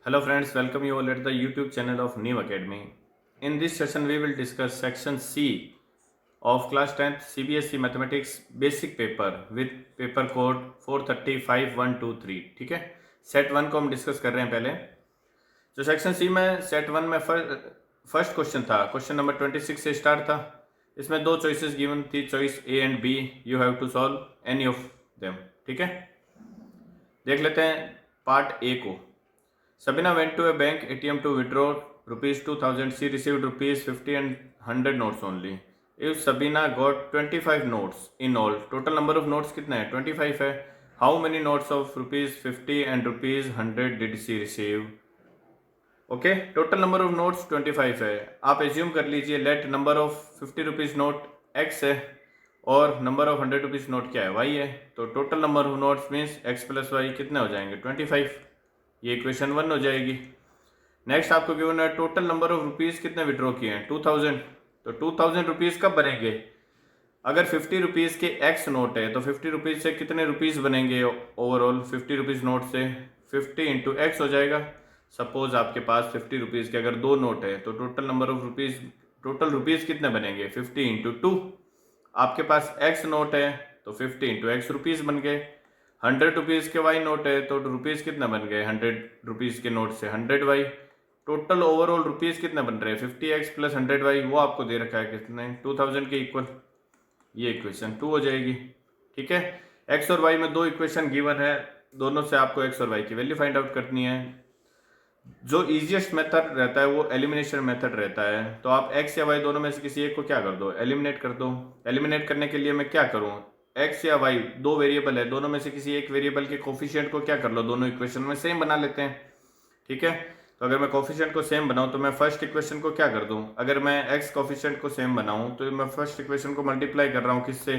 Hello friends, welcome you all at the YouTube channel of New Academy. In this session we will discuss section C of class 10th CBSE Mathematics basic paper with paper code 435123. ठीक है, set 1 को हम discuss कर रहे हैं पहले। जो section C में सेट 1 में फर्स्ट क्वेश्चन था, क्वेश्चन नंबर 26 से स्टार्ट था। इसमें दो चॉइसेस गिवन थी, choice A and B. You have to solve any of them. ठीक है, देख लेते हैं पार्ट ए को। Sabina went to a bank ATM to withdraw rupees 2000. She received rupees 50 and 100 notes only. If Sabina got 25 notes in all, total number of notes कितने हैं? 25 है. How many notes of rupees 50 and rupees 100 did she receive? Okay, total number of notes 25 है। आप assume कर लीजिए let number of 50 rupees note x है और number of 100 rupees note क्या है? y है। तो total number of notes means x plus Y कितने हो जाएंगे? 25। ये इक्वेशन 1 हो जाएगी। नेक्स्ट आपको गिवन है टोटल नंबर ऑफ रुपीज़ कितने विड्रॉ किए हैं? 2000। तो 2000 रुपीज़ कब बनेंगे? अगर 50 रुपीज़ के x नोट है तो 50 रुपीज़ से कितने रुपीज़ बनेंगे ओवरऑल? 50 रुपीज़ नोट से 50 इंटू एक्स हो जाएगा। सपोज आपके पास 50 रुपीज़ के अगर दो नोट है तो total number of rupees, total rupees कितने बनेंगे? 50 इंटू 2। आपके पास x नोट है तो 50 इंटू एक्स रुपीज़ बन गए। 100 रुपीज़ के वाई नोट है तो रुपीज़ कितना बन गए? 100 रुपीज़ के नोट से 100 वाई। टोटल ओवरऑल रुपीज़ कितना बन रहे हैं? 50x plus 100 Y. वो आपको दे रखा है कितने? 2000 के इक्वल। ये इक्वेशन 2 हो जाएगी। ठीक है, x और y में दो इक्वेशन गिवन है, दोनों से आपको x और y की वैल्यू फाइंड आउट करनी है। जो इजीएस्ट मेथड रहता है वो एलिमिनेशन मेथड रहता है। तो आप x या y दोनों में से किसी एक को क्या कर दो? एलिमिनेट कर दो। एलिमिनेट करने के लिए मैं क्या करूँ? x या y दो वेरिएबल है, दोनों में से किसी एक वेरिएबल के कोफिशिएंट को क्या कर लो? दोनों इक्वेशन में सेम बना लेते हैं। ठीक है, तो अगर मैं कोफिशिएंट को सेम बनाऊं तो मैं फर्स्ट इक्वेशन को क्या कर दूं? अगर मैं x कोफिशिएंट को सेम बनाऊं तो मैं फर्स्ट इक्वेशन को मल्टीप्लाई कर रहा हूं किससे?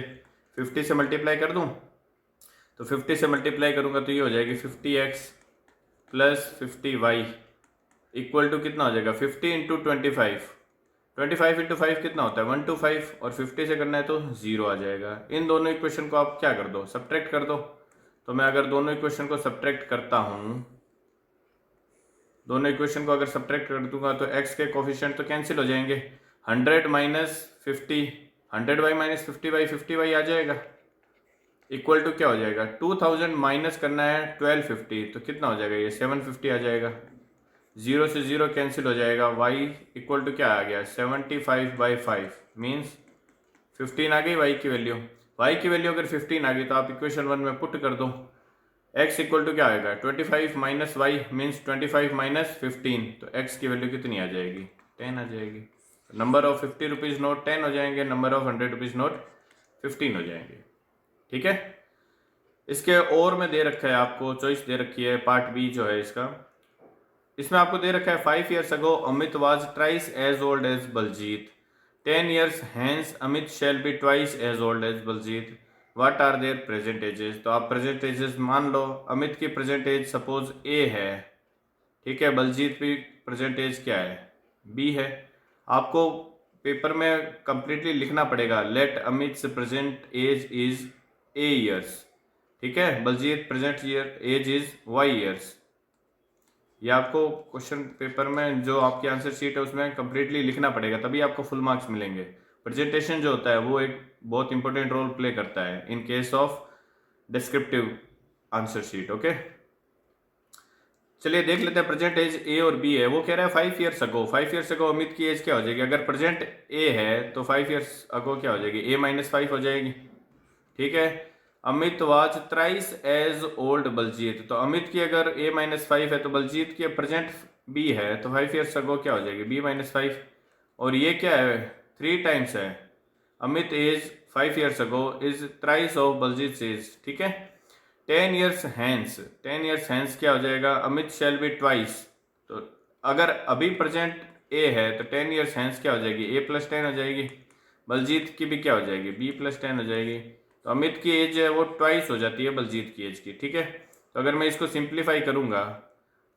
50 से मल्टीप्लाई कर दूं। तो 50 से मल्टीप्लाई करूंगा तो ये हो जाएगी 50x plus 50y equal to कितना हो जाएगा? 50 इंटू 25। 25 इंटू 5 कितना होता है? 125। और 50 से करना है तो 0 आ जाएगा। इन दोनों इक्वेशन को आप क्या कर दो? सब्ट्रैक्ट कर दो। तो मैं अगर दोनों इक्वेशन को सब्ट्रैक्ट करता हूँ, दोनों इक्वेशन को अगर सब्ट्रैक्ट कर दूंगा तो x के कोफिशिएंट तो कैंसिल हो जाएंगे। 100 minus 50, 100y minus 50y, 50y आ जाएगा इक्वल टू क्या हो जाएगा? 2000 माइनस करना है 1250 तो कितना हो जाएगा? ये 750 आ जाएगा। 0 से 0 कैंसिल हो जाएगा। y इक्वल टू क्या आ गया? 75/5 मीन्स 15 आ गई y की वैल्यू। y की वैल्यू अगर 15 आ गई तो आप इक्वेशन 1 में पुट कर दो। x इक्वल टू क्या आएगा? 25 माइनस वाई मीन्स 25 माइनस 15। तो x की वैल्यू कितनी आ जाएगी? 10 आ जाएगी। नंबर ऑफ 50 रुपीज़ नोट 10 हो जाएंगे, नंबर ऑफ 100 रुपीज़ नोट 15 हो जाएंगे। ठीक है, इसके और में दे रखा है आपको, चॉइस दे रखी है पार्ट बी जो है इसका। इसमें आपको दे रखा है 5 years ago Amit was thrice as old as Baljeet. 10 years hence Amit shall be twice as old as Baljeet. What are their present ages? तो आप प्रेजेंट एजेस मान लो। अमित की प्रेजेंट एज सपोज ए है, ठीक है। बलजीत भी प्रेजेंट एज क्या है? बी है। आपको पेपर में कंप्लीटली लिखना पड़ेगा let Amit present age is a years. ठीक है, Baljeet present year age is Y years. ये आपको क्वेश्चन पेपर में जो आपकी आंसर शीट है उसमें कंप्लीटली लिखना पड़ेगा, तभी आपको फुल मार्क्स मिलेंगे। प्रेजेंटेशन जो होता है वो एक बहुत इंपॉर्टेंट रोल प्ले करता है in case of descriptive answer sheet. Okay, चलिए देख लेते हैं प्रेजेंट एज ए और बी है। वो कह रहा है 5 years अगो। 5 years अगो अमित की एज क्या हो जाएगी? अगर प्रेजेंट ए है तो 5 years अगो क्या हो जाएगी? ए माइनस 5 हो जाएगी। ठीक है, Amit was thrice as old Baljeet. तो अमित की अगर ए माइनस 5 है तो बलजीत की प्रेजेंट बी है तो 5 years अगो क्या हो जाएगी? B minus 5। और ये क्या है? 3 टाइम्स है। Amit age 5 years ago is thrice of Baljeet age. ठीक है, 10 years हैंस, 10 years हैंस क्या हो जाएगा? Amit shall be twice. तो अगर अभी प्रेजेंट ए है तो 10 years हैंस क्या हो जाएगी? ए प्लस 10 हो जाएगी। बलजीत की भी क्या हो जाएगी? बी प्लस 10 हो जाएगी। तो अमित की एज है वो ट्वाइस हो जाती है बलजीत की एज की। ठीक है, तो अगर मैं इसको सिंप्लीफाई करूंगा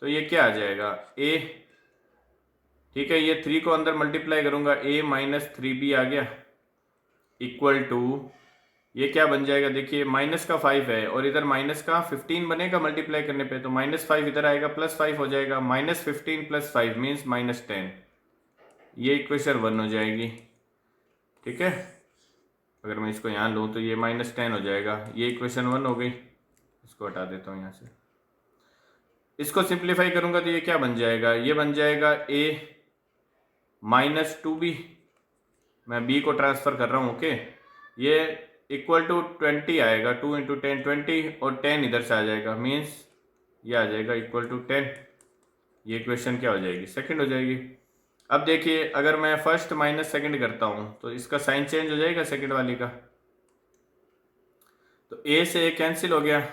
तो ये क्या आ जाएगा? ए। ठीक है, ये 3 को अंदर मल्टीप्लाई करूंगा, ए माइनस 3 बी आ गया इक्वल टू ये क्या बन जाएगा, देखिए माइनस का 5 है और इधर माइनस का 15 बनेगा मल्टीप्लाई करने पे, तो -5 इधर आएगा, +5 हो जाएगा, -15 + 5 मीन्स -10। ये इक्वेशन 1 हो जाएगी। ठीक है, अगर मैं इसको यहाँ लूँ तो ये -10 हो जाएगा, ये इक्वेशन 1 हो गई। इसको हटा देता हूँ यहाँ से, इसको सिंप्लीफाई करूँगा तो ये क्या बन जाएगा, ये बन जाएगा a -2b, मैं b को ट्रांसफ़र कर रहा हूँ। ओके, ये इक्वल टू 20 आएगा, 2 × 10 20, और 10 इधर से आ जाएगा, मीन्स ये आ जाएगा इक्वल टू 10। ये इक्वेशन क्या हो जाएगी, सेकंड हो जाएगी। अब देखिए अगर मैं फर्स्ट माइनस सेकंड करता हूँ तो इसका साइन चेंज हो जाएगा सेकंड वाली का, तो a से a कैंसिल हो गया,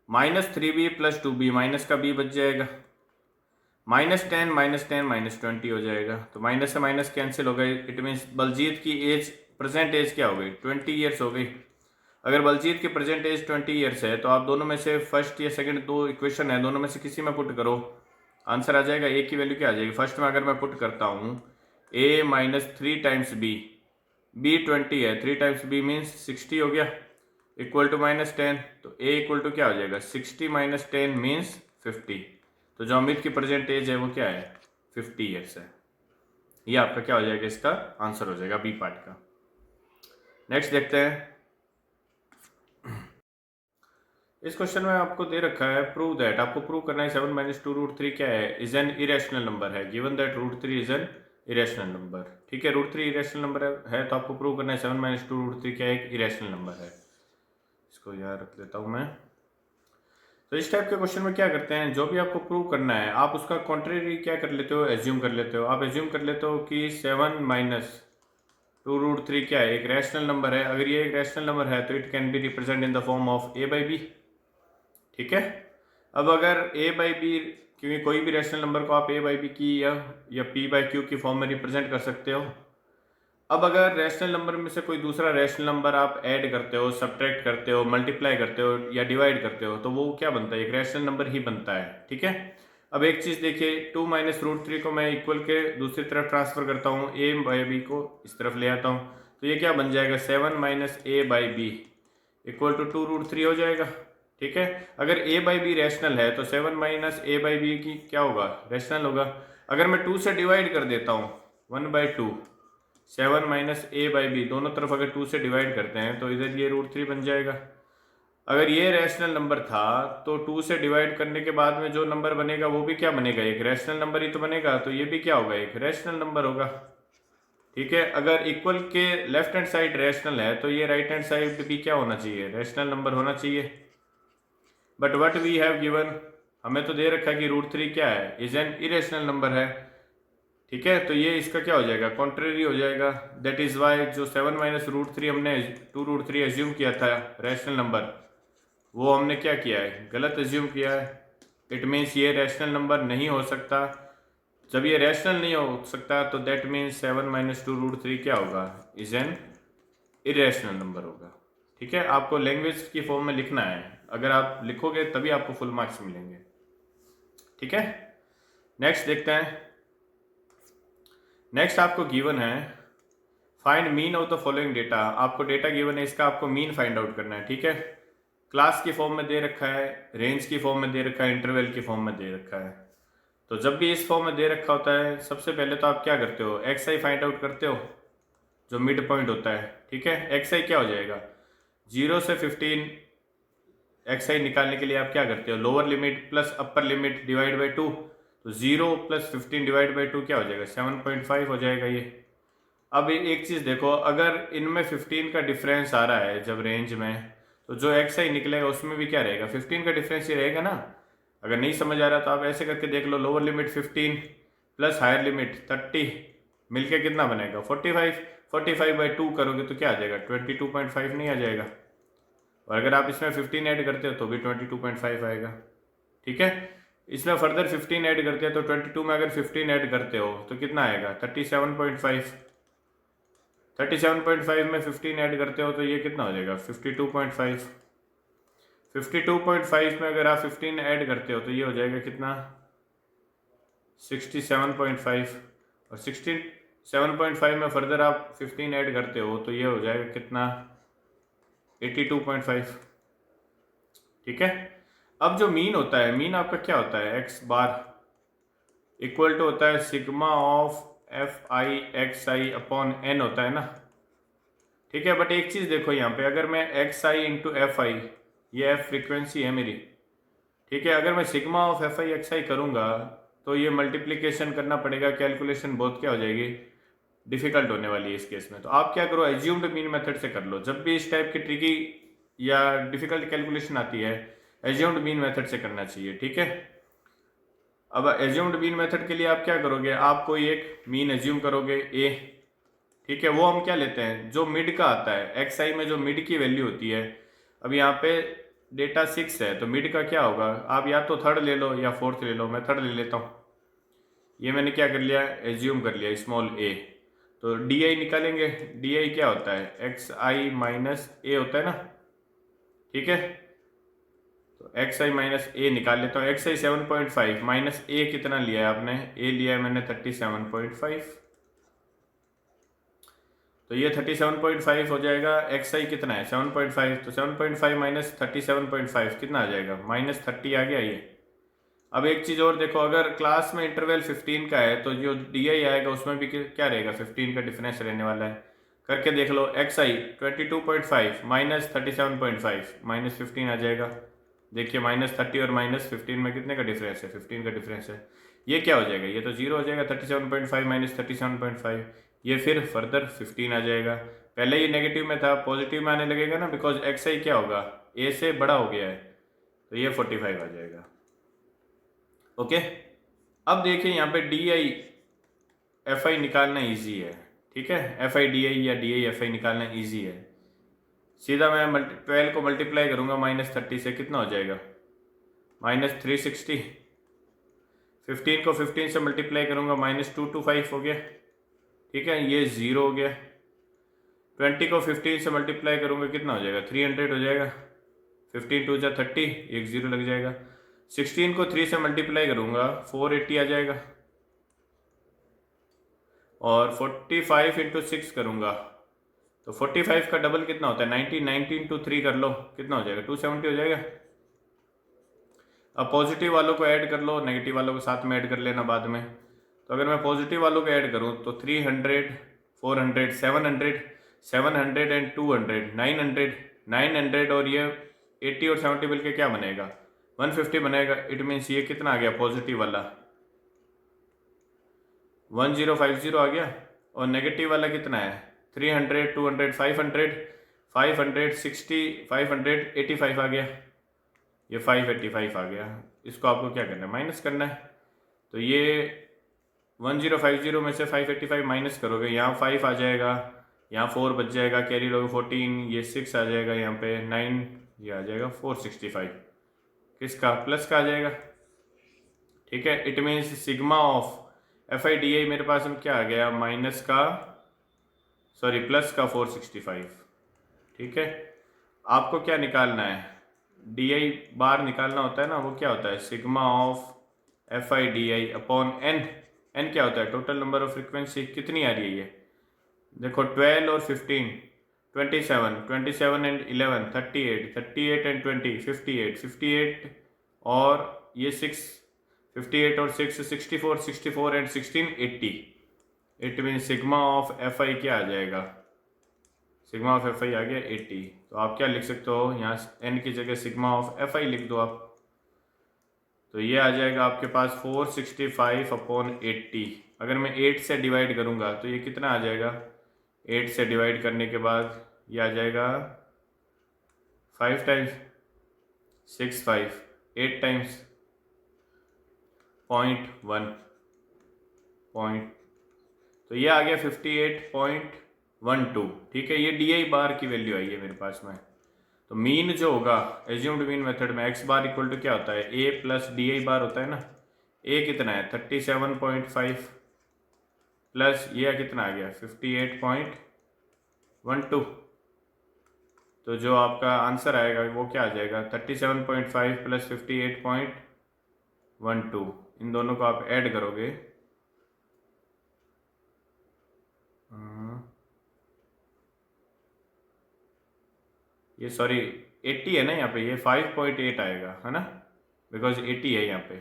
-3b + 2b, माइनस का b बच जाएगा, -10 -10 -20 हो जाएगा, तो माइनस से माइनस कैंसिल हो गए। इट मीन्स बलजीत की एज, प्रेजेंट एज क्या हो गई, 20 ईयर्स हो गई। अगर बलजीत की प्रेजेंट एज 20 ईयर्स है तो आप दोनों में से फर्स्ट या सेकंड दो इक्वेशन है, दोनों में से किसी में पुट करो, आंसर आ जाएगा। ए की वैल्यू क्या आ जाएगी, फर्स्ट में अगर मैं पुट करता हूँ a -3 × b 20 है, 3 × b मीन्स 60 हो गया, इक्वल टू -10, तो a इक्वल टू क्या हो जाएगा, 60 - 10 मीन्स 50। तो जो अमित की प्रेजेंट एज है वो क्या है, 50 ईयर्स है। ये आपका क्या हो जाएगा, इसका आंसर हो जाएगा बी पार्ट का। नेक्स्ट देखते हैं, इस क्वेश्चन में आपको दे रखा है प्रूव दैट, आपको प्रूव करना है 7 - 2√3 क्या है, इज एन इरेशनल नंबर है, given that √3 is an irrational number. ठीक है, √3 इरेशनल नंबर है तो आपको प्रूव करना है 7 - 2√3 क्या एक इरेशनल नंबर है। इसको यहाँ रख देता हूँ मैं। तो इस टाइप के क्वेश्चन में क्या करते हैं, जो भी आपको प्रूव करना है आप उसका कॉन्ट्रेरी क्या कर लेते हो, एज्यूम कर लेते हो। आप एज्यूम कर लेते हो कि 7 - 2√3 क्या है, एक रैशनल नंबर है। अगर ये एक रैशनल नंबर है तो it can be represent in the form of a/b। ठीक है, अब अगर a/b, क्योंकि कोई भी रैशनल नंबर को आप a/b की या p/q की फॉर्म में रिप्रेजेंट कर सकते हो। अब अगर रैशनल नंबर में से कोई दूसरा रैशनल नंबर आप ऐड करते हो, सब्ट्रैक्ट करते हो, मल्टीप्लाई करते हो या डिवाइड करते हो तो वो क्या बनता है, एक रैशनल नंबर ही बनता है। ठीक है, अब एक चीज़ देखिए, 2 - √3 को मैं इक्वल के दूसरी तरफ ट्रांसफर करता हूँ, a/b को इस तरफ ले आता हूँ, तो ये क्या बन जाएगा, 7 - a/b इक्वल टू 2√3 हो जाएगा। ठीक है, अगर a/b रैशनल है तो 7 - a/b की क्या होगा, रैशनल होगा। अगर मैं 2 से डिवाइड कर देता हूँ, 1/2, 7 - a/b दोनों तरफ अगर 2 से डिवाइड करते हैं तो इधर ये √3 बन जाएगा। अगर ये रैशनल नंबर था तो 2 से डिवाइड करने के बाद में जो नंबर बनेगा वो भी क्या बनेगा, एक रैशनल नंबर ही तो बनेगा, तो ये भी क्या होगा, एक रैशनल नंबर होगा। ठीक है, अगर इक्वल के लेफ्ट हैंड साइड रैशनल है तो ये राइट हैंड साइड भी क्या होना चाहिए, रैशनल नंबर होना चाहिए। But what we have given, हमें तो दे रखा है कि √3 क्या है, इज एन इरेशनल नंबर है। ठीक है, तो ये इसका क्या हो जाएगा, कॉन्ट्रेरी हो जाएगा। दैट इज वाई जो 7 - √3 हमने 2√3 एज्यूम किया था रैशनल नंबर, वो हमने क्या किया है, गलत एज्यूम किया है। इट मीन्स ये रैशनल नंबर नहीं हो सकता। जब ये रैशनल नहीं हो सकता तो दैट मीन्स 7 - 2√3 क्या होगा, इज एन इरेशनल नंबर होगा। ठीक है, आपको लैंग्वेज की फॉर्म में लिखना है, अगर आप लिखोगे तभी आपको फुल मार्क्स मिलेंगे। ठीक है, नेक्स्ट देखते हैं। नेक्स्ट आपको गिवन है find mean of the following data, आपको डेटा गिवन है, इसका आपको मीन फाइंड आउट करना है। ठीक है, क्लास की फॉर्म में दे रखा है, रेंज की फॉर्म में दे रखा है, इंटरवल की फॉर्म में दे रखा है। तो जब भी इस फॉर्म में दे रखा होता है सबसे पहले तो आप क्या करते हो, एक्स आई फाइंड आउट करते हो, जो मिड पॉइंट होता है। ठीक है, एक्स आई क्या हो जाएगा, 0 से 15 एक्स आई निकालने के लिए आप क्या करते हो, lower limit plus upper limit divide by 2, तो 0 + 15 डिवाइड बाई 2 क्या हो जाएगा, 7.5 हो जाएगा ये। अब एक चीज़ देखो, अगर इनमें 15 का डिफरेंस आ रहा है जब रेंज में, तो जो एक्स आई निकलेगा उसमें भी क्या रहेगा, 15 का डिफरेंस ही रहेगा ना। अगर नहीं समझ आ रहा तो आप ऐसे करके देख लो, lower limit 15 plus higher limit 30 मिलके कितना बनेगा, 45। 45/2 करोगे तो क्या आ जाएगा, 22.5 नहीं आ जाएगा। और अगर आप इसमें 15 ऐड करते हो तो भी 22.5 आएगा। ठीक है, इसमें फर्दर 15 ऐड करते हैं तो 22 में अगर 15 ऐड करते हो तो कितना आएगा, 37.5। 37.5 में 15 ऐड करते हो तो ये कितना हो जाएगा, 52.5। 52.5 में अगर आप 15 ऐड करते हो तो ये हो जाएगा कितना, 67.5। और 67.5 में फर्दर आप 15 ऐड करते हो तो ये हो जाएगा कितना, 82.5। ठीक है। अब जो मीन होता है, मीन आपका क्या होता है, एक्स बार इक्वल टू होता है sigma of F I X I upon N होता है ना। ठीक है, बट एक चीज़ देखो यहाँ पे, अगर मैं X I into F I, ये एफ फ्रिक्वेंसी है मेरी, ठीक है, अगर मैं sigma of F I X I करूँगा तो ये मल्टीप्लिकेशन करना पड़ेगा, कैलकुलेशन बहुत क्या हो जाएगी, डिफिकल्ट होने वाली है इस केस में। तो आप क्या करो, एज्यूम्ड मीन मेथड से कर लो। जब भी इस टाइप की ट्रिकी या डिफिकल्ट कैलकुलेशन आती है, एज्यूम्ड मीन मेथड से करना चाहिए। ठीक है। अब एज्यूम्ड मीन मेथड के लिए आप क्या करोगे, आप कोई एक मीन एज्यूम करोगे ए, ठीक है, वो हम क्या लेते हैं, जो मिड का आता है, एक्स आई में जो मिड की वैल्यू होती है। अब यहाँ पे डेटा 6 है तो मिड का क्या होगा, आप या तो थर्ड ले लो या फोर्थ ले लो, मैं थर्ड ले लेता हूँ। ये मैंने क्या कर लिया, एज्यूम कर लिया स्मॉल ए। तो डी आई निकालेंगे, डी आई क्या होता है, एक्स आई माइनस ए होता है ना। ठीक है, तो एक्स आई माइनस ए निकाल लेता हूँ। एक्स आई 7.5 माइनस ए कितना लिया है आपने, ए लिया है मैंने 37.5, तो ये 37.5 हो जाएगा। एक्स आई कितना है 7.5, तो 7.5 माइनस 37.5 कितना आ जाएगा, -30 आ गया ये। अब एक चीज़ और देखो, अगर क्लास में इंटरवल 15 का है तो जो डी आई आएगा उसमें भी क्या रहेगा, 15 का डिफरेंस रहने वाला है। करके देख लो, एक्स आई 22.5 माइनस 37.5 -15 आ जाएगा। देखिए -30 और -15 में कितने का डिफरेंस है, 15 का डिफरेंस है। ये क्या हो जाएगा, ये तो जीरो हो जाएगा, 37.5 माइनस 37.5, ये फिर फर्दर 15 आ जाएगा। पहले ये नेगेटिव में था, पॉजिटिव में आने लगेगा ना, बिकॉज एक्स आई क्या होगा, ए से बड़ा हो गया है, तो ये 45 आ जाएगा। ओके। अब देखिए यहाँ पे डी आई एफ आई निकालना ईजी है। ठीक है, एफ आई डी आई या डी आई एफ आई निकालना ईजी है। सीधा मैं 12 को मल्टीप्लाई करूँगा -30 से, कितना हो जाएगा, -360। 15 को 15 से मल्टीप्लाई करूँगा -225 हो गया। ठीक है, ये 0 हो गया। 20 को 15 से मल्टीप्लाई करूँगा कितना हो जाएगा, 300 हो जाएगा। 15 टू जा 30, एक 0 लग जाएगा। 16 को 3 से मल्टीप्लाई करूँगा 480 आ जाएगा। और 45 इंटू 6 करूँगा तो 45 का डबल कितना होता है, 90। 90 इंटू 3 कर लो, कितना हो जाएगा, 270 हो जाएगा। अब पॉजिटिव वालों को ऐड कर लो, नेगेटिव वालों को साथ में ऐड कर लेना बाद में। तो अगर मैं पॉजिटिव वालों को ऐड करूँ तो 300, 400, 700, 700 एंड 200, 900, 900 और ये 80 और 70 मिलकर क्या बनेगा, 150 बनेगा। इट मीन्स ये कितना आ गया पॉजिटिव वाला, 1050 आ गया। और नेगेटिव वाला कितना है, 300, 200, 500, 560, 585 आ गया। ये 585 आ गया। इसको आपको क्या करना है, माइनस करना है। तो ये 1050 में से 585 माइनस करोगे, यहाँ 5 आ जाएगा, यहाँ 4 बच जाएगा, कैरी लोगे 14, ये 6 आ जाएगा, यहाँ पे 9, ये आ जाएगा 465, किसका, प्लस का आ जाएगा। ठीक है, it means sigma of F I D आई मेरे पास में क्या आ गया, माइनस का, सॉरी प्लस का 465। ठीक है, आपको क्या निकालना है, डी आई बार निकालना होता है ना, वो क्या होता है, sigma of F I D I upon N. N क्या होता है, टोटल नंबर ऑफ फ्रिक्वेंसी कितनी आ रही है ये, देखो 12 और 15, 27, 27 एंड 11, 38, 38 एंड 20, 58, 58 और ये 6, 58 और 6, 64, 64 and 16, 80। It mean sigma of F आई क्या आ जाएगा, सिग्मा ऑफ एफ आई आ गया 80। तो आप क्या लिख सकते हो, यहाँ एन की जगह सिग्मा ऑफ एफ आई लिख दो आप। तो ये आ जाएगा आपके पास 465 अपॉन 80। अगर मैं 8 से डिवाइड करूँगा तो ये कितना आ जाएगा, 8 से डिवाइड करने के बाद ये आ जाएगा 5 टाइम्स 6, 5, 8 टाइम्स 0.1 पॉइंट, तो ये आ गया 58.12। ठीक है, ये डी आई बार की वैल्यू आई है मेरे पास में। तो मीन जो होगा एज्यूम्ड मीन मेथड में, एक्स बार इक्वल टू क्या होता है, ए प्लस डी आई बार होता है ना। ए कितना है 37.5 प्लस ये कितना आ गया 58.12। तो जो आपका आंसर आएगा वो क्या आ जाएगा, 37.5 प्लस 58.12। इन दोनों को आप ऐड करोगे, ये सॉरी 80 है ना यहाँ पे, ये 5.8 आएगा है ना, बिकॉज 80 है यहाँ पे,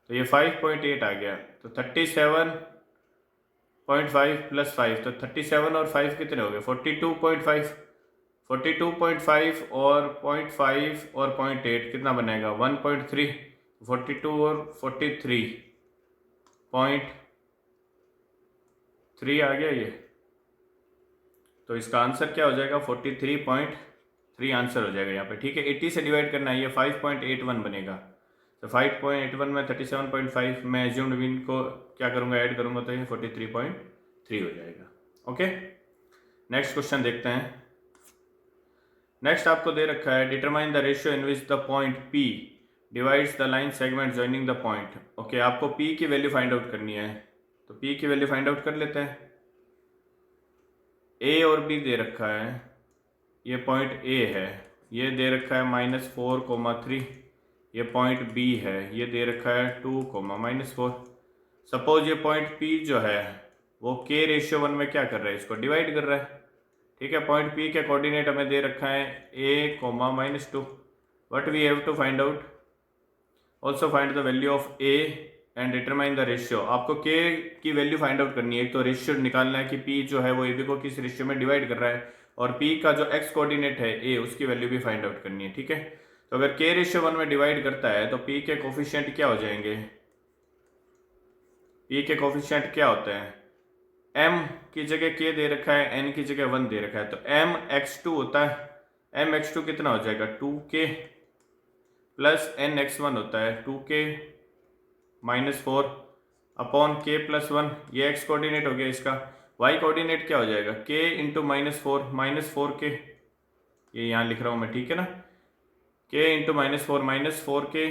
तो ये 5.8 आ गया। तो 37.5 प्लस 5, तो 37 और 5 कितने हो गए 42.5। 42.5 और 0.5 और 0.8 कितना बनेगा 1.3। 42 और 43.3 आ गया ये, तो इसका आंसर क्या हो जाएगा 43.3 आंसर हो जाएगा यहाँ पे। ठीक है, 80 से डिवाइड करना है, ये 5.81 बनेगा। तो 5.81 में 37.5 में एज्यूम्ड मीन को क्या करूँगा ऐड करूँगा, तो ये 43.3 हो जाएगा। ओके, नेक्स्ट क्वेश्चन देखते हैं। नेक्स्ट आपको दे रखा है determine the ratio in which the point P divides the line segment joining the point. Okay, आपको P की वैल्यू फाइंड आउट करनी है, तो P की वैल्यू फाइंड आउट कर लेते हैं। A और B दे रखा है, ये पॉइंट A है, ये दे रखा है -4,3, ये पॉइंट B है, ये दे रखा है 2,-4। सपोज ये पॉइंट P जो है वो K/1 में क्या कर रहा है, इसको डिवाइड कर रहा है। ठीक है, पॉइंट P के कोऑर्डिनेट हमें दे रखा है A,-2। What we have to find out, also find the value of A and determine the ratio. आपको K की वैल्यू फाइंड आउट करनी है, तो रेशियो निकालना है कि P जो है वो AB को किस रेशियो में डिवाइड कर रहा है, और P का जो x कोऑर्डिनेट है A उसकी वैल्यू भी फाइंड आउट करनी है। ठीक है, तो अगर K/1 में डिवाइड करता है तो P के कोफिशिएंट क्या हो जाएंगे, P के कोफिशिएंट क्या होते हैं, m की जगह K दे रखा है, n की जगह 1 दे रखा है, तो mx2 होता है। mx2 कितना हो जाएगा 2K प्लस nx1 होता है 2K-4 अपॉन K+1, ये x कोऑर्डिनेट हो गया इसका। y कोऑर्डिनेट क्या हो जाएगा K इंटू -4, -4K, ये यहाँ लिख रहा हूँ मैं, ठीक है ना, K into -4, -4K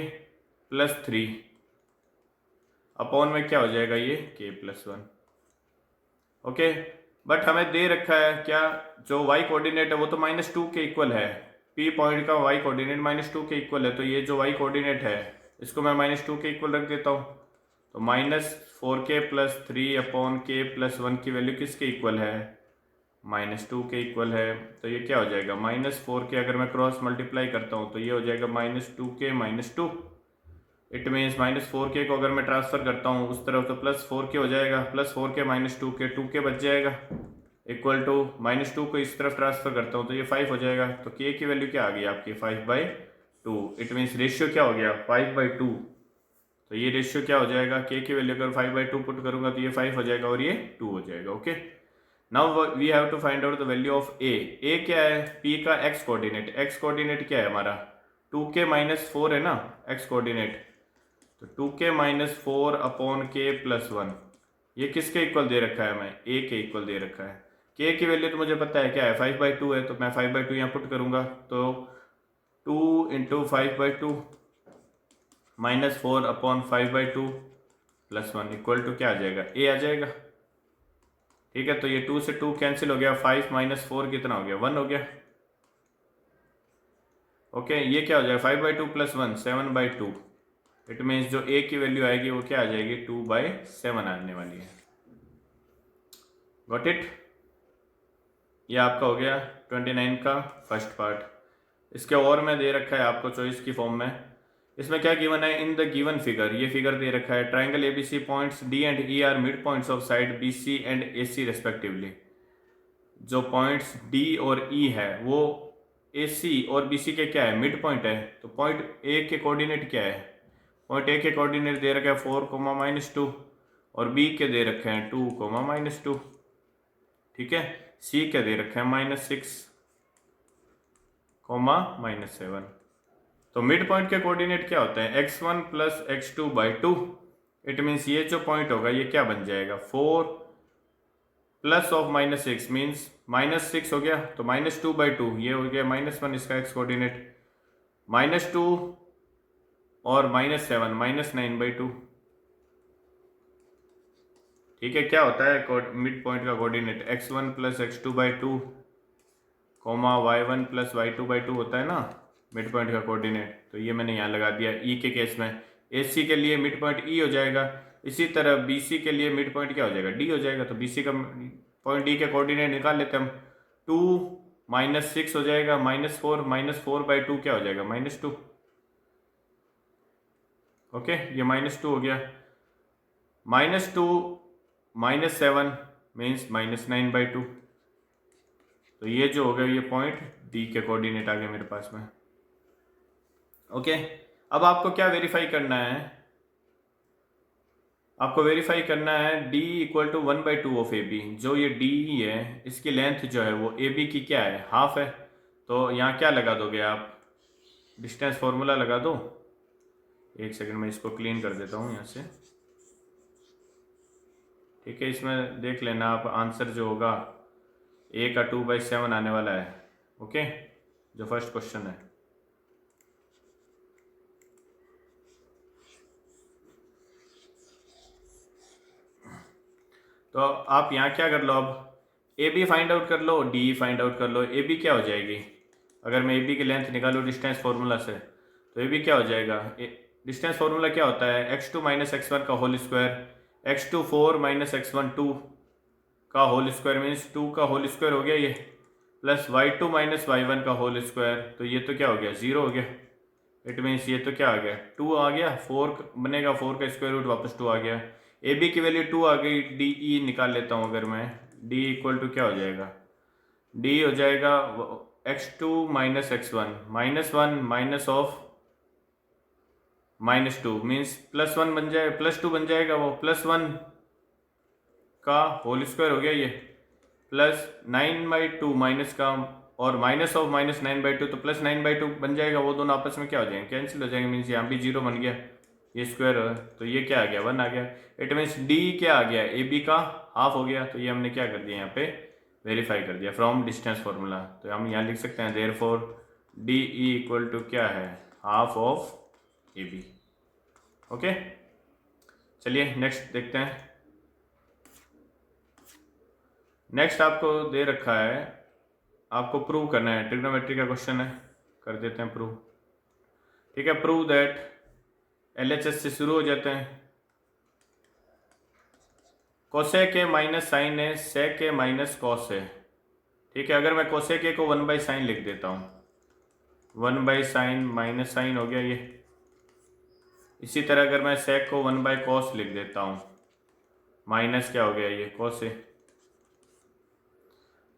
plus 3 upon में क्या हो जाएगा ये K+1। ओके, बट हमें दे रखा है क्या, जो y कोऑर्डिनेट है वो तो -2 के इक्वल है, P पॉइंट का y कोऑर्डिनेट -2 के इक्वल है, तो ये जो y कोऑर्डिनेट है इसको मैं -2 के इक्वल रख देता हूँ। तो -4K प्लस 3 अपॉन K+1 की वैल्यू किसके इक्वल है, -2 के इक्वल है। तो ये क्या हो जाएगा -4K, अगर मैं क्रॉस मल्टीप्लाई करता हूँ तो ये हो जाएगा -2K -2। इट मीन्स -4K को अगर मैं ट्रांसफर करता हूँ उस तरफ तो +4K हो जाएगा, +4K -2K, 2K बच जाएगा, इक्वल टू -2 को इस तरफ ट्रांसफर करता हूँ तो ये 5 हो जाएगा। तो K की वैल्यू क्या आ गई आपकी 5/2। इट मीन्स रेशियो क्या हो गया 5/2। तो ये रेशियो क्या हो जाएगा, K की वैल्यू अगर 5/2 पुट करूंगा तो ये 5 हो जाएगा और ये 2 हो जाएगा। Okay, now we have to find out the value of A। A क्या है, P का x कोऑर्डिनेट, x कोऑर्डिनेट क्या है हमारा 2K -4 है ना x कोऑर्डिनेट, तो 2K -4 अपॉन K+1, ये किसके इक्वल दे रखा है, मैं A के इक्वल दे रखा है। K की वैल्यू तो मुझे पता है क्या है 5/2 है, तो मैं 5/2 यहाँ पुट करूंगा, तो 2 into 5/2 -4 upon 5/2 plus 1 equal to क्या आ जाएगा A आ जाएगा। ठीक है, तो ये 2 से 2 कैंसिल हो गया, 5 -4 कितना हो गया 1 हो गया। ओके, ये क्या हो जाएगा 5/2 प्लस 1 7/2। इट मीन्स जो A की वैल्यू आएगी वो क्या आ जाएगी 2/7 आने वाली है। गॉट इट, ये आपका हो गया 29 का फर्स्ट पार्ट। इसके और में दे रखा है आपको चॉइस की फॉर्म में, इसमें क्या गिवन है, इन द गिवन फिगर, ये फिगर दे रखा है triangle ABC points D and E are mid points of side BC and AC respectively. जो पॉइंट्स D और E है वो AC और BC के क्या है मिड पॉइंट है। तो पॉइंट A के कोऑर्डिनेट क्या है, पॉइंट A के कोऑर्डिनेट दे रखा है 4, -2 और B के दे रखे हैं 2, -2। ठीक है, C के दे रखे हैं -6, -7। तो मिड पॉइंट के कोऑर्डिनेट क्या होते हैं x1 plus x2/2। It means ये जो पॉइंट होगा ये क्या बन जाएगा 4 प्लस ऑफ -6 मीन्स -6 हो गया, तो -2/2 ये हो गया -1 इसका x कोऑर्डिनेट, -2 और -7 -9/2। ठीक है, क्या होता है मिड पॉइंट का coordinate x1 plus x2/2, y1 plus y2/2 होता है ना मिड पॉइंट का कोऑर्डिनेट। तो ये मैंने यहाँ लगा दिया। E के केस में AC के लिए मिड पॉइंट E हो जाएगा, इसी तरह BC के लिए मिड पॉइंट क्या हो जाएगा D हो जाएगा। तो BC का पॉइंट D के कोऑर्डिनेट निकाल लेते हैं हम, 2 -6 हो जाएगा, -4 क्या हो जाएगा, -2। ओके, ये -2 हो गया। -2 -7 मीन्स -9/2। तो ये जो हो गया ये पॉइंट डी के कोऑर्डिनेट आ गए मेरे पास में। ओके, अब आपको क्या वेरीफाई करना है, आपको वेरीफाई करना है d equal to 1/2 of A B. जो ये d है इसकी लेंथ जो है वो ए बी की क्या है, हाफ है। तो यहाँ क्या लगा दोगे आप, डिस्टेंस फॉर्मूला लगा दो। एक सेकंड में इसको क्लीन कर देता हूँ यहाँ से। ठीक है, इसमें देख लेना आप आंसर जो होगा a का 2/7 आने वाला है। ओके, जो फर्स्ट क्वेश्चन है। तो आप यहाँ क्या कर लो, अब ए बी फाइंड आउट कर लो, डी फाइंड आउट कर लो। ए बी क्या हो जाएगी, अगर मैं ए बी की लेंथ निकालूँ डिस्टेंस फार्मूला से, तो ए बी क्या हो जाएगा, डिस्टेंस फार्मूला क्या होता है, x2 - x1 का होल स्क्वायर, x2 4 - x1 2 का होल स्क्वायर मीन्स 2 का होल स्क्वायर हो गया ये, प्लस y2 - y1 का होल स्क्वायर। तो ये तो क्या हो गया, 0 हो गया। इट मीन्स ये तो क्या आ गया, 2 आ गया, 4 बनेगा, 4 का स्क्वायर रूट वापस 2 आ गया। ए बी की वैल्यू 2 आ गई, डी ई निकाल लेता हूँ अगर मैं, डी इक्वल टू क्या हो जाएगा, डी हो जाएगा x2 - x1 -1 minus of -2 means +1 बन जाए, +2 बन जाएगा, वो +1 का होल स्क्वायर हो गया ये, प्लस 9/2 माइनस का और माइनस ऑफ -9/2 तो +9/2 बन जाएगा। वो दोनों आपस में क्या हो जाएंगे, कैंसिल हो जाएंगे, मीन्स यहाँ भी 0 बन गया, ये स्क्वायर है तो ये क्या आ गया, 1 आ गया। इट मीन्स डी क्या आ गया, ए बी का हाफ हो गया। तो ये हमने क्या कर दिया, यहाँ पे वेरीफाई कर दिया फ्रॉम डिस्टेंस फॉर्मूला। तो हम यहाँ लिख सकते हैं therefore D E equal to क्या है, half of A B. Okay, चलिए नेक्स्ट देखते हैं। नेक्स्ट आपको दे रखा है, आपको प्रूव करना है, ट्रिग्नोमेट्री का क्वेश्चन है, कर देते हैं प्रूव। ठीक है, प्रूव दैट LHS से शुरू हो जाते हैं। कोसेक ए माइनस साइन है, सेक ए माइनस कॉस है। ठीक है, अगर मैं कोसेक ए को 1/sin लिख देता हूँ, 1/sin माइनस साइन हो गया ये। इसी तरह अगर मैं सेक को 1/cos लिख देता हूँ, माइनस क्या हो गया ये, cos ए।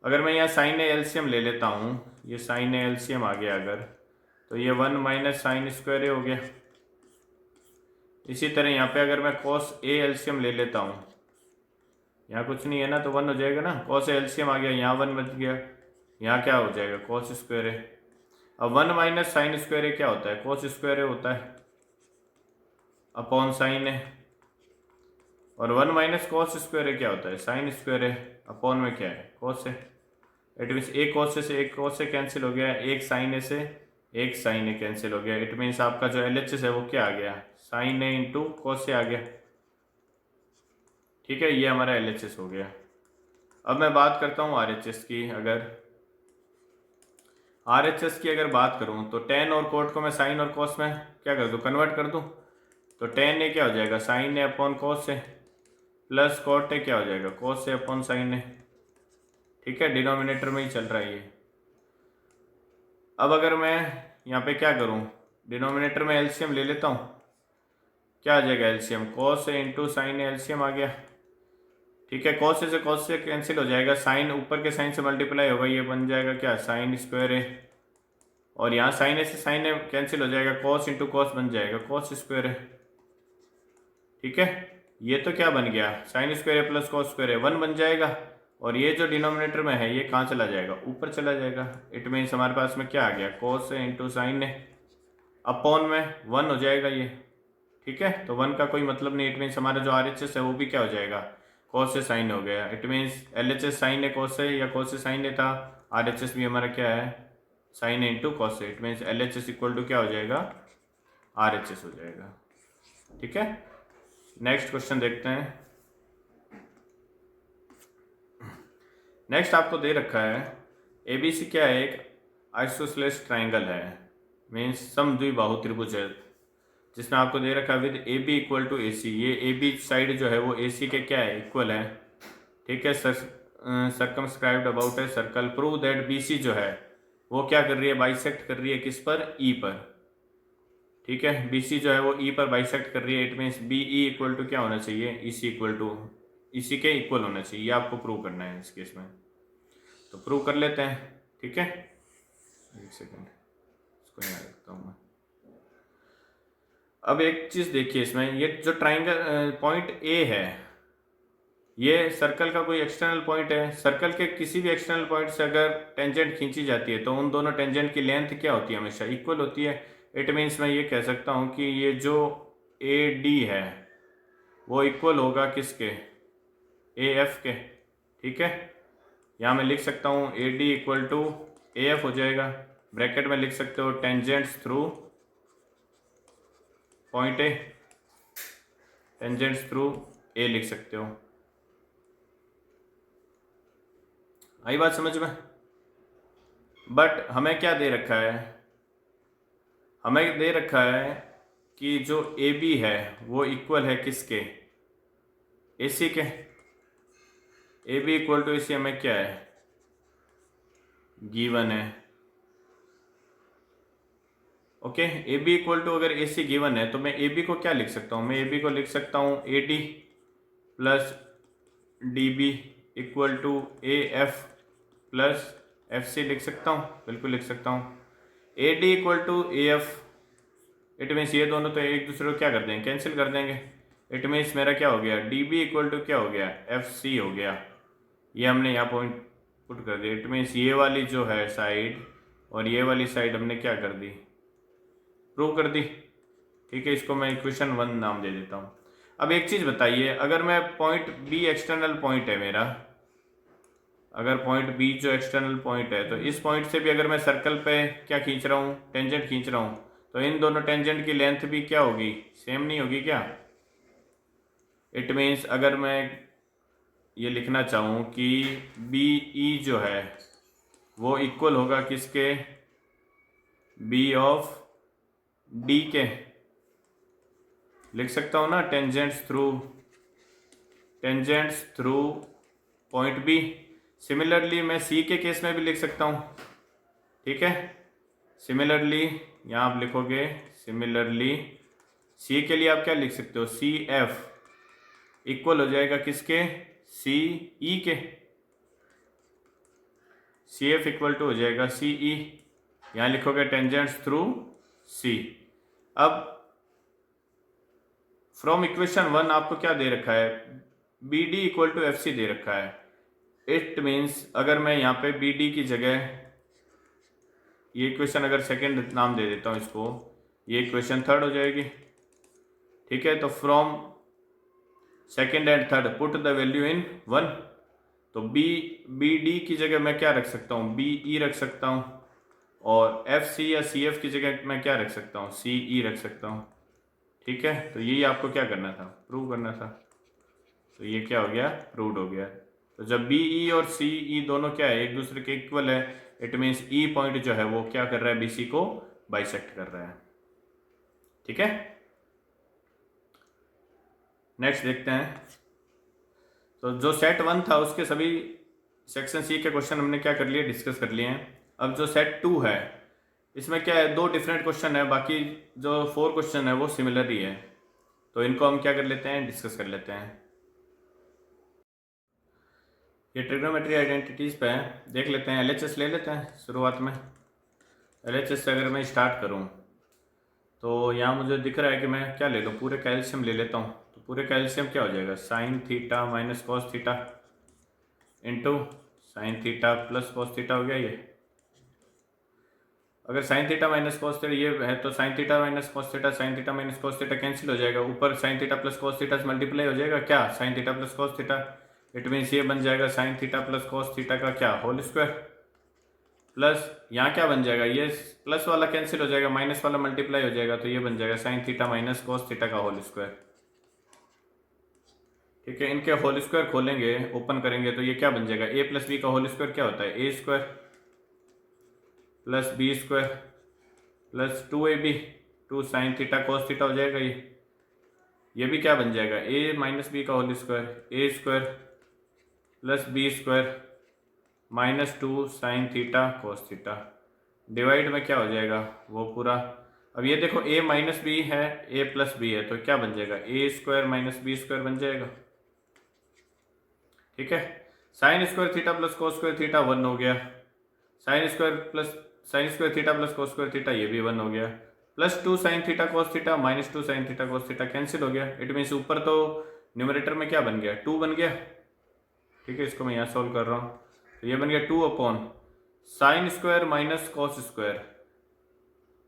अगर मैं यहाँ साइन ए एलसीएम ले लेता हूँ, ये साइन ए एलसीएम आ गया अगर, तो ये 1 - sin स्क्वायर ए हो गया। इसी तरह यहाँ पे अगर मैं cos ए एलसीएम ले लेता हूँ, यहाँ कुछ नहीं है ना तो 1 हो जाएगा ना, cos ए एलसीएम आ गया, यहाँ 1 बच गया, यहाँ क्या हो जाएगा, cos स्क्वायर ए। अब 1 - sin स्क्वायर ए क्या होता है, cos स्क्वायर ए होता है अपॉन साइन ए, और 1 - cos स्क्वायर ए क्या होता है, साइन स्क्वायर ए अपॉन में क्या है, cos ए। इट मीन्स एक cos ए से एक cos ए कैंसिल हो गया, एक साइन ए से एक साइन ए कैंसिल हो गया। इट मीन्स आपका जो LHS है वो क्या आ गया, साइन ए इंटू cos ए आ गया। ठीक है, ये हमारा LHS हो गया। अब मैं बात करता हूँ RHS की। अगर RHS की अगर बात करूँ तो tan और cot को मैं साइन और cos में क्या कर दूँ, कन्वर्ट कर दूँ। तो tan ए क्या हो जाएगा, साइन ए अपॉन cos ए, प्लस cot ए क्या हो जाएगा, cos ए अपॉन साइन ए। ठीक है, डिनोमिनेटर में ही चल रहा है ये। अब अगर मैं यहाँ पे क्या करूँ, डिनोमिनेटर में एलसीएम ले लेता हूँ, क्या आ जाएगा एलसीएम, cos ए इंटू साइन ए, एलसीएम आ गया। ठीक है, cos ए से cos से कैंसिल हो जाएगा, साइन ऊपर के साइन से मल्टीप्लाई होगा, ये बन जाएगा क्या, साइन स्क्वायर ए, और यहाँ साइन ए से साइन ए कैंसिल हो जाएगा, cos इंटू cos बन जाएगा cos स्क्वायर ए। ठीक है, ये तो क्या बन गया, साइन स्क्वायर ए प्लस cos स्क्वायर ए, 1 बन जाएगा, और ये जो डिनोमिनेटर में है ये कहाँ चला जाएगा, ऊपर चला जाएगा। इट मीन्स हमारे पास में क्या आ गया, cos ए इंटू साइन ए अपॉन में 1 हो जाएगा ये। ठीक है, तो 1 का कोई मतलब नहीं। इट मीन्स हमारा जो RHS है वो भी क्या हो जाएगा, cos ए साइन हो गया। It means LHS sine A cos A या cos ए साइन ए था, RHS भी हमारा क्या है, sine A into cos A. It means LHS equal to क्या हो जाएगा, RHS हो जाएगा। ठीक है, नेक्स्ट क्वेश्चन देखते हैं। नेक्स्ट आपको दे रखा है ABC क्या है, एक आइसोसेलेस ट्राइंगल है, मीन्स समद्विबाहु त्रिभुज है, जिसमें आपको दे रखा है with AB equal to AC। ये AB साइड जो है वो AC के क्या है, इक्वल है। ठीक है sir, circumscribed about a circle, prove that BC जो है वो क्या कर रही है, बाइसेक्ट कर रही है किस पर, E पर। ठीक है, BC जो है वो E पर बाइसेक्ट कर रही है, it means BE equal to क्या होना चाहिए, EC इक्वल टू EC के इक्वल होना चाहिए। ये आपको प्रूव करना है इस केस में, तो प्रूव कर लेते हैं। ठीक है, एक सेकेंड इसको यहाँ रखता हूँ मैं। अब एक चीज देखिए इसमें, ये जो ट्राइंगल पॉइंट A है, ये सर्कल का कोई एक्सटर्नल पॉइंट है। सर्कल के किसी भी एक्सटर्नल पॉइंट से अगर टेंजेंट खींची जाती है तो उन दोनों टेंजेंट की लेंथ क्या होती है, हमेशा इक्वल होती है। इट मीन्स मैं ये कह सकता हूँ कि ये जो AD है वो इक्वल होगा किसके, AF के। ठीक है, यहाँ मैं लिख सकता हूँ AD इक्वल टू AF हो जाएगा। ब्रैकेट में लिख सकते हो tangents through point A, tangents through A लिख सकते हो। आई बात समझ में? बट हमें क्या दे रखा है, हमें दे रखा है कि जो AB है वो इक्वल है किसके, AC के। AB इक्वल टू AC हमें क्या है, गिवन है। ओके, AB इक्वल टू अगर AC गिवन है तो मैं AB को क्या लिख सकता हूँ, मैं AB को लिख सकता हूँ AD plus DB equal to AF plus FC लिख सकता हूँ, बिल्कुल लिख सकता हूँ। AD equal to AF, it means ये दोनों तो एक दूसरे को क्या कर देंगे, कैंसिल कर देंगे। इट मीन्स मेरा क्या हो गया, DB इक्वल टू क्या हो गया, FC हो गया। ये हमने यहाँ पॉइंट पुट कर दिया। इट मीन्स ये वाली जो है साइड और ये वाली साइड हमने क्या कर दी, प्रूव कर दी। ठीक है, इसको मैं इक्वेशन 1 नाम दे देता हूँ। अब एक चीज़ बताइए, अगर मैं पॉइंट B एक्सटर्नल पॉइंट है मेरा, अगर पॉइंट B जो एक्सटर्नल पॉइंट है, तो इस पॉइंट से भी अगर मैं सर्कल पे क्या खींच रहा हूँ, टेंजेंट खींच रहा हूँ, तो इन दोनों टेंजेंट की लेंथ भी क्या होगी, सेम नहीं होगी क्या। इट मीन्स अगर मैं ये लिखना चाहूँ कि BE जो है वो इक्वल होगा किसके, B ऑफ D के, लिख सकता हूँ ना, tangents through point B। Similarly मैं C के केस में भी लिख सकता हूँ। ठीक है, सिमिलरली यहाँ आप लिखोगे, सिमिलरली C के लिए आप क्या लिख सकते हो, CF इक्वल हो जाएगा किसके, CE के। CF इक्वल टू हो जाएगा CE, यहाँ लिखोगे टेंजेंट्स थ्रू C। अब फ्रॉम इक्वेशन 1 आपको क्या दे रखा है, BD इक्वल टू FC दे रखा है। इट मीन्स अगर मैं यहाँ पे BD की जगह ये इक्वेशन अगर सेकंड नाम दे देता हूँ इसको, ये इक्वेशन थर्ड हो जाएगी। ठीक है, तो from second and third put the value in 1, तो BD की जगह मैं क्या रख सकता हूँ, BE रख सकता हूँ, और FC या CF की जगह मैं क्या रख सकता हूँ, CE रख सकता हूँ। ठीक है, तो यही आपको क्या करना था, प्रूव करना था। तो ये क्या हो गया, प्रूव्ड हो गया। तो जब BE और CE दोनों क्या है, एक दूसरे के इक्वल है, इट मीन्स E पॉइंट जो है वो क्या कर रहा है, BC को बाइसेक्ट कर रहा है। ठीक है, नेक्स्ट देखते हैं। तो जो सेट 1 था उसके सभी सेक्शन C के क्वेश्चन हमने क्या कर लिए, डिस्कस कर लिए हैं। अब जो सेट 2 है इसमें क्या है, 2 डिफरेंट क्वेश्चन है, बाकी जो 4 क्वेश्चन है वो सिमिलर ही है। तो इनको हम क्या कर लेते हैं, डिस्कस कर लेते हैं। ये ट्रिग्नोमेट्री आइडेंटिटीज़ पे है, देख लेते हैं। LHS ले लेते हैं शुरुआत में। LHS से अगर मैं स्टार्ट करूं तो यहाँ मुझे दिख रहा है कि मैं क्या ले लूँ, पूरे कैल्शियम ले लेता हूँ। तो पूरे कैल्शियम क्या हो जाएगा, sine theta minus cos theta into sine theta plus cos theta हो गया। ये अगर sine theta minus cos theta ये है तो sine theta minus cos theta, sine theta minus cos theta cancel हो जाएगा, ऊपर sine theta plus cos theta से मल्टीप्लाई हो जाएगा क्या, sine theta plus cos theta. It means ये बन जाएगा sine theta plus cos theta का क्या, होल स्क्वायर, प्लस यहाँ क्या बन जाएगा, ये प्लस वाला कैंसिल हो जाएगा, माइनस वाला मल्टीप्लाई हो जाएगा, तो ये बन जाएगा sine theta minus cos theta का होल स्क्वायर। ठीक है, इनके होल स्क्वायर खोलेंगे, ओपन करेंगे तो ये क्या बन जाएगा, ए प्लस बी का होल स्क्वायर क्या होता है, A square plus B square plus 2ab, 2 sine theta cos theta हो जाएगा। ये भी क्या बन जाएगा, ए माइनस बी का whole square, A square plus B square minus 2 sine theta cos theta divide में क्या हो जाएगा वो पूरा। अब ये देखो a माइनस बी है, a प्लस बी है, तो क्या बन जाएगा ए स्क्वायर माइनस बी स्क्वायर बन जाएगा। ठीक है, sine square theta plus cos square theta 1 हो गया, sine square theta plus cos square theta ये भी 1 हो गया, plus 2 sine theta cos theta minus 2 sine theta cos theta cancel हो गया। इट मीन्स ऊपर तो न्यूमरेटर में क्या बन गया 2 बन गया। ठीक है, इसको मैं यहाँ सॉल्व कर रहा हूँ, तो ये बन गया 2 upon sine square minus cos square.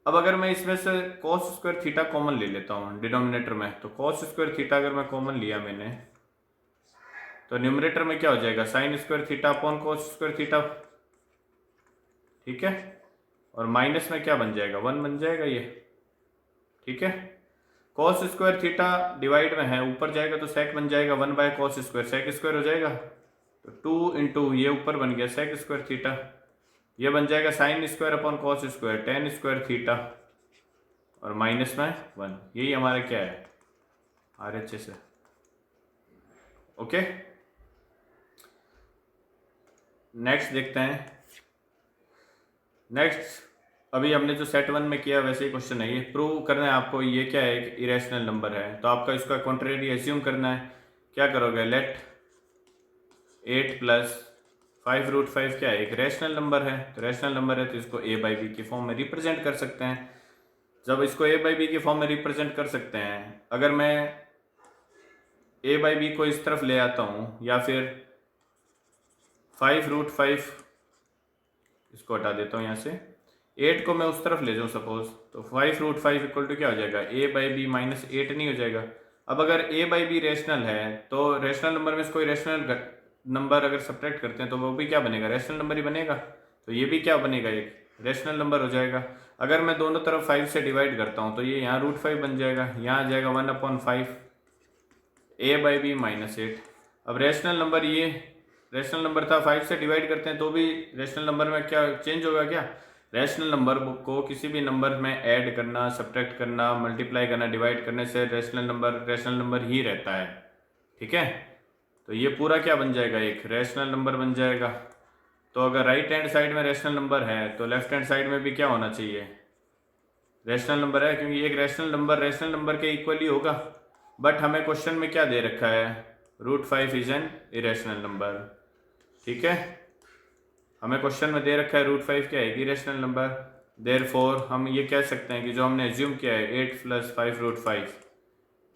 अब अगर मैं इसमें से कॉस स्क्वायर थीटा कॉमन ले लेता हूँ डिनोमिनेटर में, तो कॉस स्क्वायर थीटा अगर मैं कॉमन लिया मैंने, तो न्यूमरेटर में क्या हो जाएगा sine square theta upon cos square theta. ठीक है, और माइनस में क्या बन जाएगा 1 बन जाएगा ये। ठीक है, कॉस स्क्वायर थीटा डिवाइड में है, ऊपर जाएगा तो सेक बन जाएगा 1 by cos square, sec square हो जाएगा, तो 2 इंटू ये ऊपर बन गया सेक स्क्वायर थीटा, ये बन जाएगा sine square upon cos square ten square theta, और माइनस में 1। यही हमारा क्या है RHS है। ओके, नेक्स्ट देखते हैं। नेक्स्ट अभी हमने जो सेट 1 में किया वैसे ही क्वेश्चन है, ये प्रूव करना है आपको ये क्या है एक इरेशनल नंबर है, तो आपका इसका कॉन्ट्रेरी एज्यूम करना है। क्या करोगे, लेट 8 प्लस 5 रूट 5 क्या है एक रैशनल नंबर है, तो रैशनल नंबर है तो इसको a बाई बी की फॉर्म में रिप्रेजेंट कर सकते हैं। जब इसको a बाई बी की फॉर्म में रिप्रेजेंट कर सकते हैं, अगर मैं a बाई बी को इस तरफ ले आता हूँ, या फिर 5 रूट 5 इसको हटा देता हूँ यहाँ से, 8 को मैं उस तरफ ले जाऊँ सपोज, तो 5 रूट 5 इक्वल टू क्या हो जाएगा a बाई बी माइनस 8 नहीं हो जाएगा। अब अगर a बाई बी रैशनल है, तो रैशनल नंबर में से कोई रैशनल नंबर अगर सब्ट्रैक्ट करते हैं तो वो भी क्या बनेगा रैशनल नंबर ही बनेगा, तो ये भी क्या बनेगा एक रैशनल नंबर हो जाएगा। अगर मैं दोनों तरफ 5 से डिवाइड करता हूँ, तो ये यहाँ रूट 5 बन जाएगा, यहाँ आ जाएगा 1 upon 5 a by B minus 8। अब रैशनल नंबर ये रैशनल नंबर था, 5 से डिवाइड करते हैं तो भी रैशनल नंबर में क्या चेंज होगा, क्या रैशनल नंबर को किसी भी नंबर में ऐड करना, सब्ट्रैक्ट करना, मल्टीप्लाई करना, डिवाइड करने से रैशनल नंबर ही रहता है। ठीक है, तो ये पूरा क्या बन जाएगा एक रैशनल नंबर बन जाएगा। तो अगर राइट हैंड साइड में रैशनल नंबर है, तो लेफ्ट हैंड साइड में भी क्या होना चाहिए रैशनल नंबर है, क्योंकि एक रैशनल नंबर के इक्वल ही होगा। बट हमें क्वेश्चन में क्या दे रखा है, root 5 is an irrational number. ठीक है, हमें क्वेश्चन में दे रखा है रूट 5 क्या है इरेशनल नंबर, देयरफॉर हम ये कह सकते हैं कि जो हमने एज्यूम किया है 8 प्लस 5 रूट 5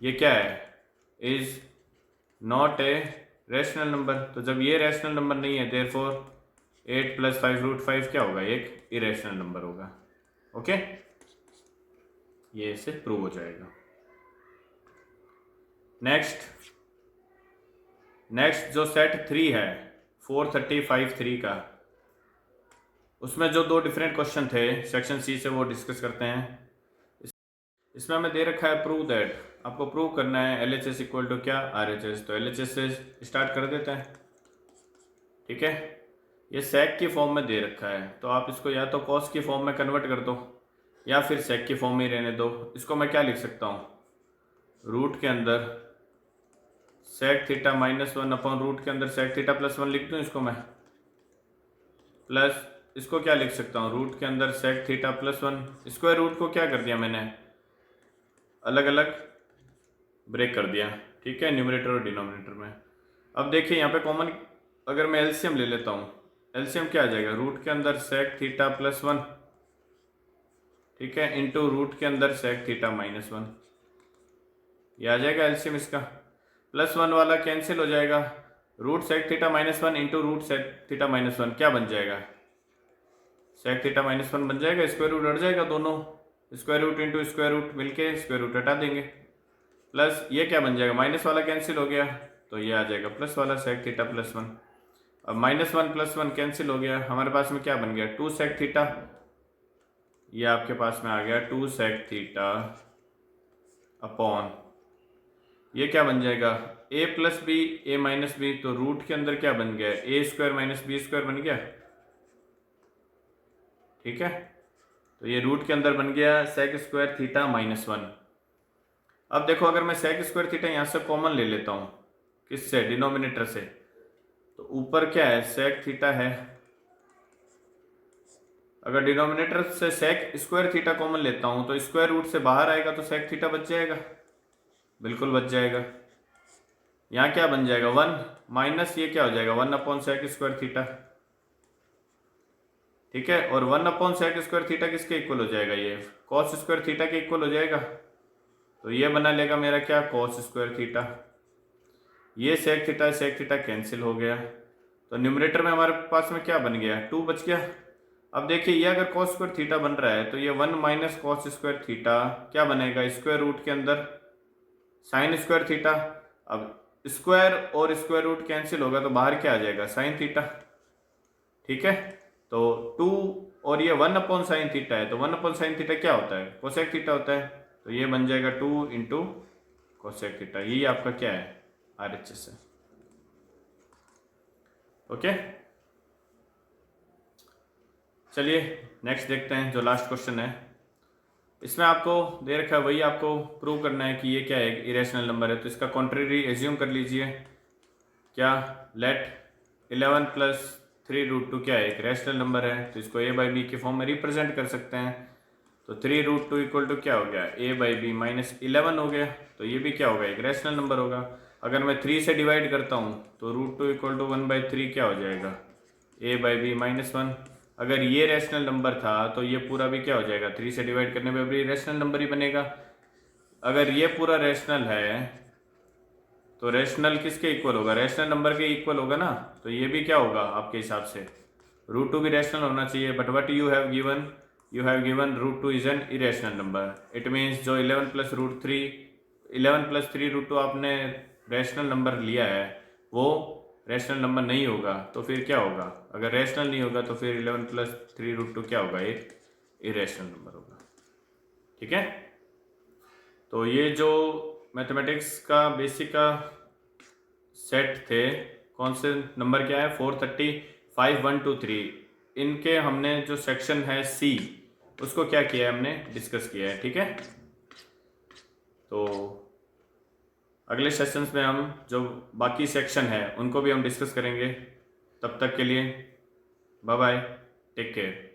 ये क्या है is not a rational number. तो जब ये रैशनल नंबर नहीं है, देयरफॉर 8 प्लस 5 रूट 5 क्या होगा एक इरेशनल नंबर होगा। ओके, ये इससे प्रूव हो जाएगा। नेक्स्ट जो सेट 3 है 435 3 का, उसमें जो दो डिफरेंट क्वेश्चन थे सेक्शन सी से वो डिस्कस करते हैं। इसमें हमें दे रखा है प्रूव दैट, आपको प्रूव करना है LHS इक्वल टू क्या RHS, तो LHS से स्टार्ट कर देते हैं। ठीक है, ये सेक की फॉर्म में दे रखा है, तो आप इसको या तो कॉस की फॉर्म में कन्वर्ट कर दो या फिर सेक की फॉर्म में ही रहने दो। इसको मैं क्या लिख सकता हूँ, रूट के अंदर sec theta minus 1 upon root के अंदर सेक थीटा प्लस 1 लिख दूँ इसको मैं, प्लस इसको क्या लिख सकता हूँ रूट के अंदर sec theta plus 1, square root को क्या कर दिया मैंने अलग अलग ब्रेक कर दिया। ठीक है, न्यूमरेटर और डिनोमिनेटर में। अब देखिए यहाँ पे कॉमन अगर मैं एलसीएम ले लेता हूँ, एलसीएम क्या आ जाएगा रूट के अंदर सेक थीटा प्लस 1, ठीक है, इंटू रूट के अंदर सेक थीटा माइनस 1, ये आ जाएगा एलसीएम इसका। प्लस 1 वाला कैंसिल हो जाएगा, root sec theta minus 1 into root sec theta minus 1 क्या बन जाएगा सेक थीटा माइनस 1 बन जाएगा, स्क्वायर रूट हट जाएगा, दोनों square root into square root मिलके स्क्वायर रूट हटा देंगे, प्लस ये क्या बन जाएगा माइनस वाला कैंसिल हो गया, तो ये आ जाएगा प्लस वाला सेक थीटा प्लस 1। अब माइनस 1 प्लस 1 कैंसिल हो गया, हमारे पास में क्या बन गया 2 सेक थीटा, ये आपके पास में आ गया 2 सेक थीटा अपॉन ये क्या बन जाएगा a plus B A minus B, तो रूट के अंदर क्या बन गया A square minus B square बन गया। ठीक है, तो ये रूट के अंदर बन गया सेक स्क्वायर थीटा माइनस 1। अब देखो अगर मैं सेक स्क्वायर थीटा यहाँ से कॉमन ले लेता हूँ किससे डिनोमिनेटर से, तो ऊपर क्या है, सेक थीटा है। अगर डिनोमिनेटर से सेक स्क्वायर थीटा कॉमन लेता हूं तो स्क्वायर रूट से बाहर आएगा तो सेक थीटा बच जाएगा, बिल्कुल बच जाएगा। यहाँ क्या बन जाएगा, 1 माइनस ये क्या हो जाएगा, 1 अपॉन सेक स्क्वायर थीटा। ठीक है, और 1 अपॉन सेक स्क्वायर थीटा किसके इक्वल हो जाएगा, ये कॉस स्क्वायर थीटा के इक्वल हो जाएगा। तो ये बना लेगा मेरा क्या, कॉस स्क्वायर थीटा। ये सेक थीटा कैंसिल हो गया, तो न्यूमरेटर में हमारे पास में क्या बन गया, 2 बच गया। अब देखिए ये अगर कॉस स्क्वायर थीटा बन रहा है तो ये 1 माइनस कॉस स्क्वायर थीटा क्या बनेगा, स्क्वायर रूट के अंदर साइन स्क्वायर थीटा। अब स्क्वायर और स्क्वायर रूट कैंसिल होगा तो बाहर क्या आ जाएगा, साइन थीटा। ठीक है, तो 2 और ये 1 अपॉन साइन थीटा है, तो 1 अपॉन साइन थीटा क्या होता है, कोसेक थीटा होता है। तो ये बन जाएगा 2 इंटू कोसेक थीटा। यही आपका क्या है, RHS है। ओके, चलिए नेक्स्ट देखते हैं, जो लास्ट क्वेश्चन है। इसमें आपको दे रखा है, वही आपको प्रूव करना है कि ये क्या है, इरेशनल नंबर है। तो इसका कॉन्ट्रेरी एज्यूम कर लीजिए, क्या, लेट 11 प्लस 3√2 क्या है, एक रैशनल नंबर है, तो इसको a बाई बी के फॉर्म में रिप्रेजेंट कर सकते हैं। तो 3√2 इक्वल टू क्या हो गया, a बाई बी माइनस 11 हो गया। तो ये भी क्या होगा, एक रैशनल नंबर होगा। अगर मैं 3 से डिवाइड करता हूँ तो √2 इक्वल टू 1/3 क्या हो जाएगा, a बाई बी माइनस 1। अगर ये रैशनल नंबर था तो ये पूरा भी क्या हो जाएगा, 3 से डिवाइड करने में भी रैशनल नंबर ही बनेगा। अगर ये पूरा रैशनल है तो रैशनल किसके इक्वल होगा, रैशनल नंबर के इक्वल होगा ना। तो ये भी क्या होगा आपके हिसाब से, √2 भी रैशनल होना चाहिए। But what you have given √2 is an irrational number. It means जो 11 प्लस √3 आपने रैशनल नंबर लिया है वो रैशनल नंबर नहीं होगा। तो फिर क्या होगा, अगर रैशनल नहीं होगा तो फिर 11 प्लस 3√2 क्या होगा, एक इरेशनल नंबर होगा। ठीक है, तो ये जो मैथमेटिक्स का बेसिक का सेट थे, कौन से नंबर क्या है, 430, 5, 1, 2, 3, इनके हमने जो सेक्शन है सी उसको क्या किया है, हमने डिस्कस किया है। ठीक है, तो अगले सेशंस में हम जो बाकी सेक्शन है उनको भी हम डिस्कस करेंगे। तब तक के लिए बाय बाय, टेक केयर।